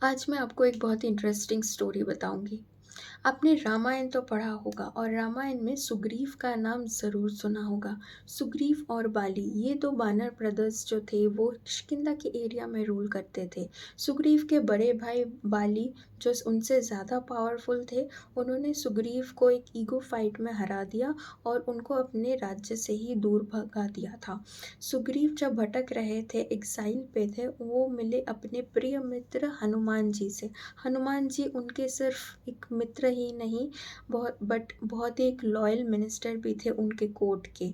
आज मैं आपको एक बहुत ही इंटरेस्टिंग स्टोरी बताऊंगी। आपने रामायण तो पढ़ा होगा और रामायण में सुग्रीव का नाम ज़रूर सुना होगा। सुग्रीव और बाली ये दो बानर ब्रदर्स जो थे वो किष्किंधा के एरिया में रूल करते थे। सुग्रीव के बड़े भाई बाली जो उनसे ज़्यादा पावरफुल थे, उन्होंने सुग्रीव को एक ईगो फाइट में हरा दिया और उनको अपने राज्य से ही दूर भगा दिया था। सुग्रीव जब भटक रहे थे, एग्जाइल पे थे, वो मिले अपने प्रिय मित्र हनुमान जी से। हनुमान जी उनके सिर्फ एक मित्र ही नहीं, बहुत ही एक लॉयल मिनिस्टर भी थे उनके कोर्ट के।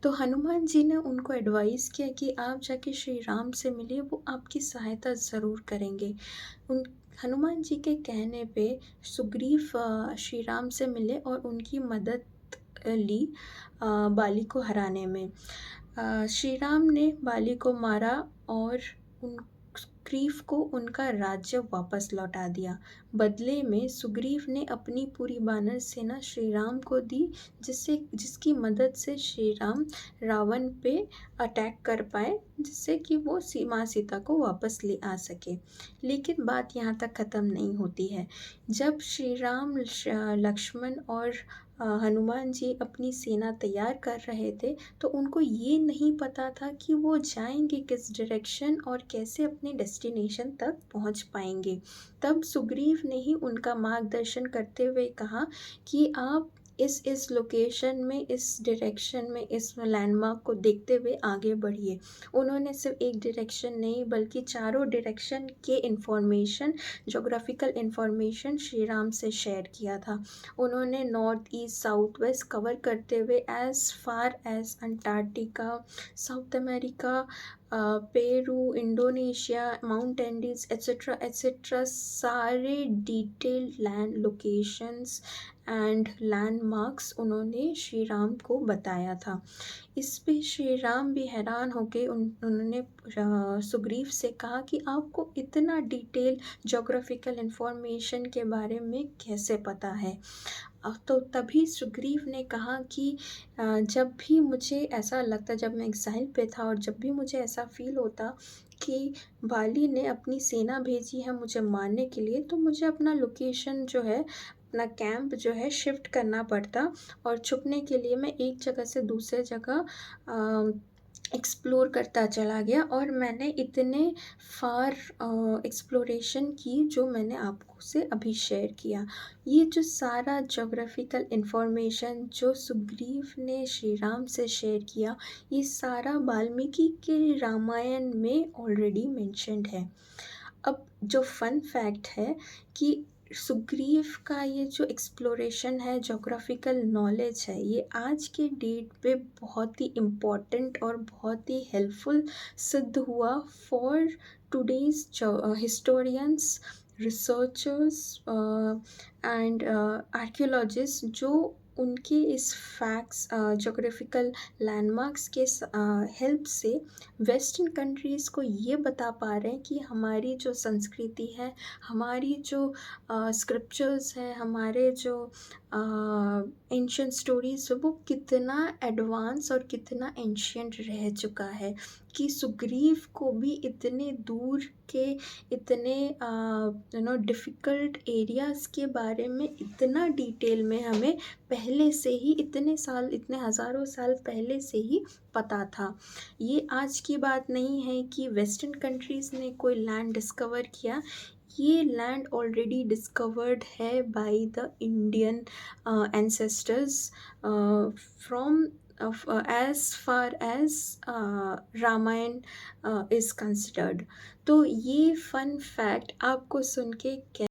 तो हनुमान जी ने उनको एडवाइस किया कि आप जाके श्री राम से मिलिए, वो आपकी सहायता ज़रूर करेंगे। उन हनुमान जी के कहने पे सुग्रीव श्री राम से मिले और उनकी मदद ली बाली को हराने में। श्री राम ने बाली को मारा और उन सुग्रीव को उनका राज्य वापस लौटा दिया। बदले में सुग्रीव ने अपनी पूरी बानर सेना श्री राम को दी, जिसकी मदद से श्री राम रावण पे अटैक कर पाए, जिससे कि वो माँ सीता को वापस ले आ सके। लेकिन बात यहाँ तक ख़त्म नहीं होती है। जब श्री राम, लक्ष्मण और हनुमान जी अपनी सेना तैयार कर रहे थे, तो उनको ये नहीं पता था कि वो जाएंगे किस डायरेक्शन और कैसे अपने डेस्टिनेशन तक पहुंच पाएंगे। तब सुग्रीव ने ही उनका मार्गदर्शन करते हुए कहा कि आप इस लोकेशन में, इस डायरेक्शन में, इस लैंडमार्क को देखते हुए आगे बढ़िए। उन्होंने सिर्फ एक डायरेक्शन नहीं बल्कि चारों डायरेक्शन के information, geographical information Shri Ram से शेयर किया था। उन्होंने north east south west cover करते हुए as far as Antarctica, South America, Peru, Indonesia, mount Andes etcetera etcetera, सारे detailed land locations and landmarks उन्होंने श्री राम को बताया था। इस पे श्री राम भी हैरान हो गए। उन्होंने सुग्रीव से कहा कि आपको इतना डिटेल जोग्राफिकल इंफॉर्मेशन के बारे में कैसे पता है। तो तभी सुग्रीव ने कहा कि जब भी मुझे ऐसा लगता, जब मैं एक्साइल पे था और जब भी मुझे ऐसा फील होता कि बाली ने अपनी सेना भेजी है मुझे मारने के लिए, तो मुझे अपना लोकेशन जो है, अपना कैंप जो है शिफ्ट करना पड़ता और छुपने के लिए मैं एक जगह से दूसरे जगह एक्सप्लोर करता चला गया और मैंने इतने फार एक्सप्लोरेशन की जो मैंने आपको से अभी शेयर किया। ये जो सारा जोग्राफिकल इंफॉर्मेशन जो सुग्रीव ने श्री राम से शेयर किया, ये सारा वाल्मीकि के रामायण में ऑलरेडी मेंशन्ड है। अब जो फन फैक्ट है कि सुग्रीव का ये जो एक्सप्लोरेशन है, जोग्राफिकल नॉलेज है, ये आज के डेट पे बहुत ही इम्पोर्टेंट और बहुत ही हेल्पफुल सिद्ध हुआ for today's historians, researchers and archaeologist, जो उनके इस फैक्ट्स, जोग्राफिकल लैंडमार्क्स के हेल्प से वेस्टर्न कंट्रीज़ को ये बता पा रहे हैं कि हमारी जो संस्कृति है, हमारी जो स्क्रिप्चर्स है, हमारे जो एंशियंट स्टोरीज है, वो कितना एडवांस और कितना एंशियंट रह चुका है। कि सुग्रीव को भी इतने दूर के, इतने डिफ़िकल्ट एरियाज़ के बारे में इतना डिटेल में हमें पहले से ही, इतने साल, इतने हज़ारों साल पहले से ही पता था। ये आज की बात नहीं है कि वेस्टर्न कंट्रीज़ ने कोई लैंड डिस्कवर किया। ये लैंड ऑलरेडी डिस्कवर्ड है by the Indian ancestors from as far as Ramayan is considered. तो ये फन फैक्ट आपको सुन के